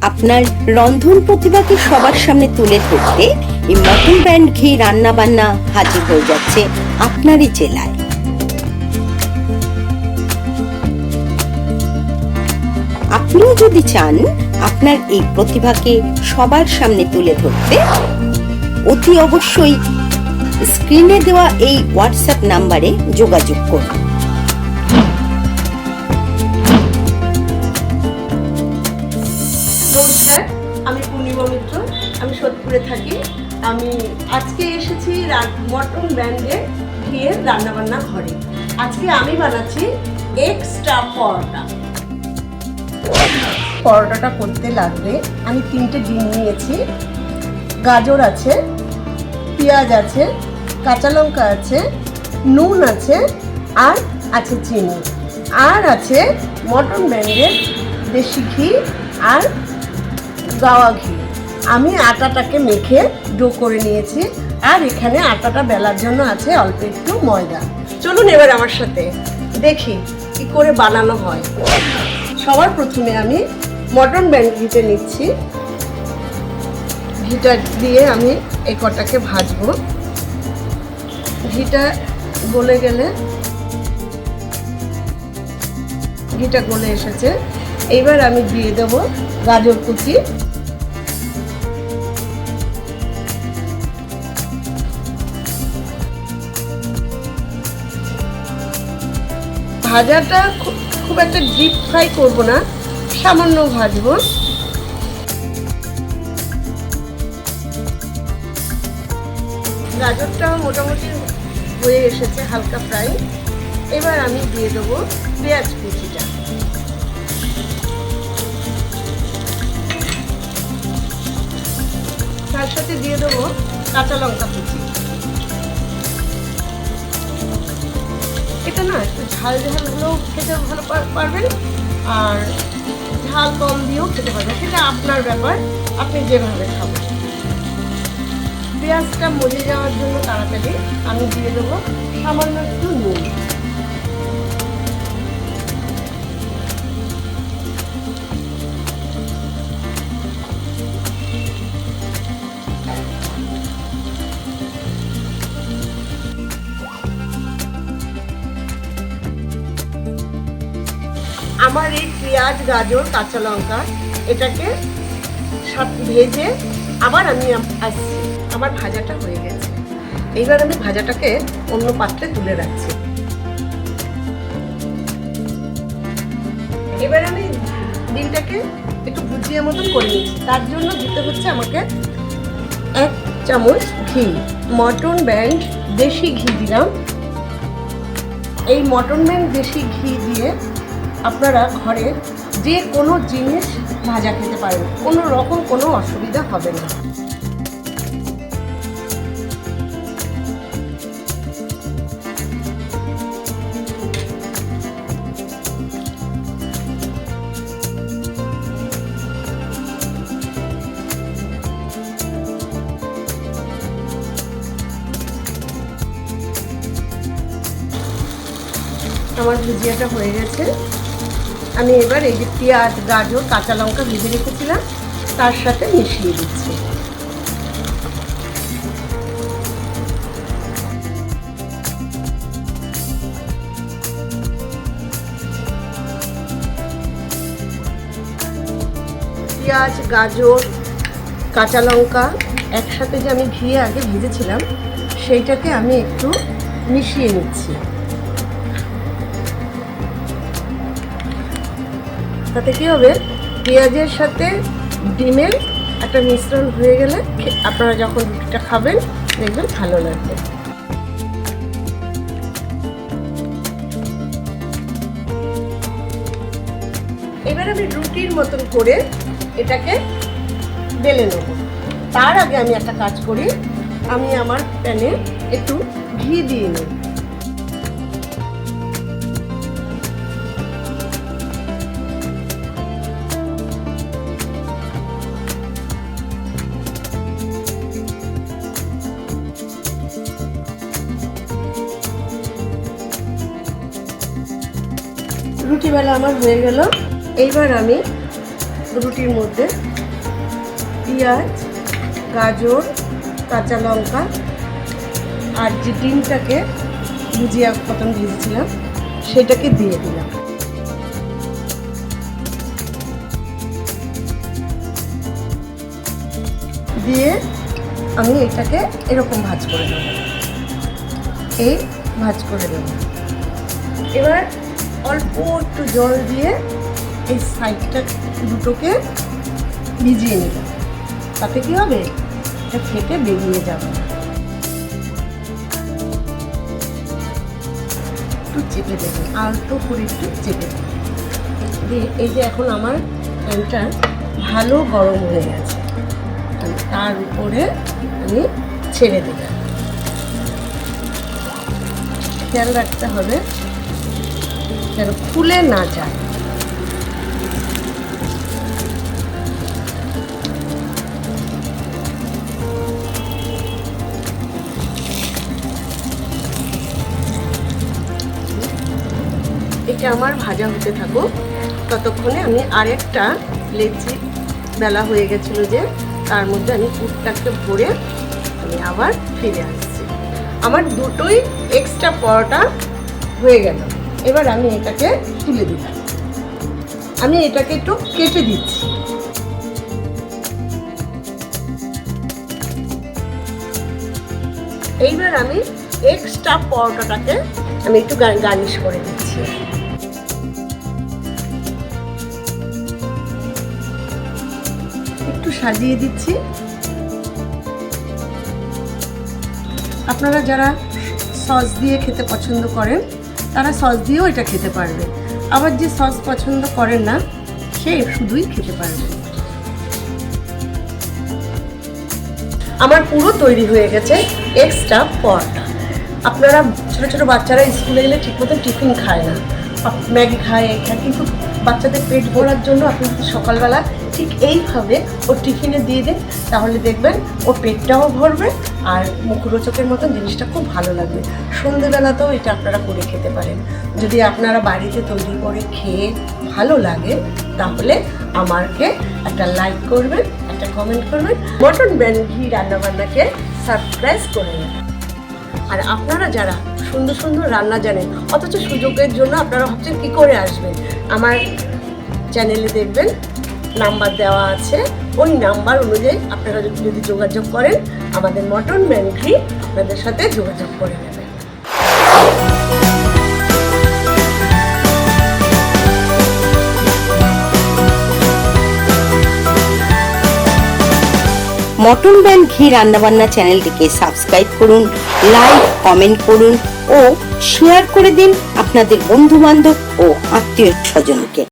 আপনার রন্ধন প্রতিভাকে সবার সামনে তুলে ধরতে এই মটন ব্র্যান্ড ঘি রান্না বান্না হাজির হয়ে যাচ্ছে আপনারই জেলায়। আপনিও যদি চান আপনার এই প্রতিভাকে সবার সামনে তুলে ধরতে, অতি অবশ্যই স্ক্রিনে দেওয়া এই হোয়াটসঅ্যাপ নাম্বারে যোগাযোগ করুন। নমস্কার, আমি পূর্ণিমা মিত্র, আমি সোদপুরে থাকি। আমি আজকে এসেছি মটন ব্র্যান্ডের ঘিয়ের রান্নাবান্না ঘরে। আজকে আমি বানাচ্ছি এক্সট্রা পরোটা। পরোটাটা করতে লাগবে আমি 3টে ডিম নিয়েছি, গাজর আছে, পেঁয়াজ আছে, কাঁচা লঙ্কা আছে, নুন আছে, আর আছে চিনি, আর আছে মটন ব্র্যান্ডের দেশি ঘি আর গাওয়া ঘি। আমি আটাটাকে মেখে ডো করে নিয়েছি, আর এখানে আটাটা বেলার জন্য আছে অল্প একটু ময়দা। চলুন এবার আমার সাথে দেখি কি করে বানানো হয়। সবার প্রথমে আমি মটন ব্র্যান্ড ঘিটা নিচ্ছি। ঘিটা দিয়ে আমি এই কটাকে ভাজবো। ঘিটা গলে গেলে, ঘিটা গলে এসেছে, এইবার আমি দিয়ে দেবো গাজর কুচি, ভাজাটা খুব একটা ডিপ ফ্রাই করব না, সামান্য ভাজবো। গাজরটা মোটামুটি হয়ে এসেছে, হালকা ফ্রাই। এবার আমি দিয়ে দেবো পেঁয়াজ কুচিটা। তার সাথে দিয়ে দেবো কাঁচা লঙ্কা কুচি। এটা না একটু ঝাল ঝাল হলেও খেতে ভালো পারবেন, আর ঝাল কম দিয়েও খেতে পারবেন, সেটা আপনার ব্যাপার, আপনি যেভাবে খাবেন। পেঁয়াজটা মজে যাওয়ার জন্য তাড়াতাড়ি আমি দিয়ে দেবো সামান্য একটু নুন। আমার এই পেঁয়াজ, গাজর, কাঁচা লঙ্কা এটাকে ভেজে আবার আমি আসছি। আমার ভাজাটা হয়ে গেছে, এইবার আমি ভাজাটাকে অন্য পাত্রে তুলে রাখছি। এবার আমি ডিমটাকে একটু ভুজিয়া মতন করে নিচ্ছি। তার জন্য দিতে হচ্ছে আমাকে 1 চামচ ঘি, মটন ব্র্যান্ড দেশি ঘি দিলাম। এই মটন ব্র্যান্ড দেশি ঘি দিয়ে আপনারা ঘরে যে কোনো জিনিস ভাজা খেতে পারেন, কোনো রকম কোনো অসুবিধা হবে না। আমার ভুজিয়াটা হয়ে গেছে। আমি এবার এই যে পেঁয়াজ, গাজর, কাঁচা লঙ্কা ভেজে রেখেছিলাম তার সাথে মিশিয়ে দিচ্ছি। পেঁয়াজ, গাজর, কাঁচা লঙ্কা একসাথে যে আমি ঘিয়ে আগে ভেজেছিলাম সেইটাকে আমি একটু মিশিয়ে নিচ্ছি। তাতে কী হবে, পেঁয়াজের সাথে ডিমের একটা মিশ্রণ হয়ে গেলে আপনারা যখন রুটিটা খাবেন দেখবেন ভালো লাগবে। এবার আমি রুটির মতন করে এটাকে বেলে নেব। তার আগে আমি একটা কাজ করি, আমি আমার প্যানে একটু ঘি দিয়ে নেব। রুটি বেলা আমার হয়ে গেল। এইবার আমি রুটির মধ্যে পেঁয়াজ, গাজর, কাঁচা লঙ্কা আর যে ডিমটাকে ভুজিয়া মতন ভেজেছিলাম সেটাকে দিয়ে দিলাম। দিয়ে আমি এটাকে এরকম ভাজ করে দেব, এই ভাজ করে দেব। এবার অল্প একটু জল দিয়ে এই সাইডটা দুটোকে ভিজিয়ে নিব, তাতে কি হবে এটা ফেটে বেরিয়ে যাবে। একটু চেপে দেবেন, আলতো করে একটু চেপে দেবেন। দিয়ে এই যে এখন আমার প্যানটা ভালো গরম হয়ে গেছে, তার উপরে আমি ছেড়ে দিলাম। খেয়াল রাখতে হবে যেন ফুলে না যায়। এটা আমার ভাজা হতে থাকুক, ততক্ষণে আমি আরেকটা লেচি বেলা হয়ে গেছিলো যে, তার মধ্যে আমি পুরটাকে ভরে আমি আবার ফিরে আসছি। আমার দুটোই এক্সট্রা পরোটা হয়ে গেল। এবার আমি এটাকে তুলে দিলাম। আমি এটাকে একটু কেটে দিচ্ছি। এইবার আমি এক্সট্রা পরোটাটাকে আমি একটু গার্নিশ করে দিচ্ছি। একটু সাজিয়ে দিচ্ছি। আপনারা যারা সস দিয়ে খেতে পছন্দ করেন তারা সস দিয়েও এটা খেতে পারবে, আবার যে সস পছন্দ করেন না সে শুধুই খেতে পারবে। আমার পুরো তৈরি হয়ে গেছে এক্সট্রা পরোটা। আপনারা ছোটো ছোটো বাচ্চারা স্কুলে গেলে ঠিক মতো টিফিন খায় না, ম্যাগি খায়, এই খায়, কিন্তু বাচ্চাদের পেট ভরার জন্য আপনি যদি সকালবেলা ঠিক এইভাবে ওর টিফিনে দিয়ে দিন, তাহলে দেখবেন ওর পেটটাও ভরবে আর মুখরোচকের মতন জিনিসটা খুব ভালো লাগবে। সন্ধ্যেবেলাতেও এটা আপনারা করে খেতে পারেন। যদি আপনারা বাড়িতে তৈরি করে খেয়ে ভালো লাগে তাহলে আমাকে একটা লাইক করবেন, একটা কমেন্ট করবেন, মটন ব্যান ঘি রান্নাবান্নাকে সাবস্ক্রাইব করে নেবেন। আর আপনারা যারা সুন্দর সুন্দর রান্না জানেন অথচ সুযোগের জন্য আপনারা ভাবছেন কী করে আসবেন, আমার চ্যানেলে দেখবেন নাম্বার দেওয়া আছে, ওই নাম্বার অনুযায়ী আপনারা যদি যোগাযোগ করেন আমাদের মটন ব্যান ঘি আপনাদের সাথে যোগাযোগ করে নেবেন। মটন ব্যান ঘি রান্নাবান্না চ্যানেলটিকে সাবস্ক্রাইব করুন, লাইক কমেন্ট করুন ও শেয়ার করে দিন আপনাদের বন্ধু বান্ধব ও আত্মীয় স্বজনকে।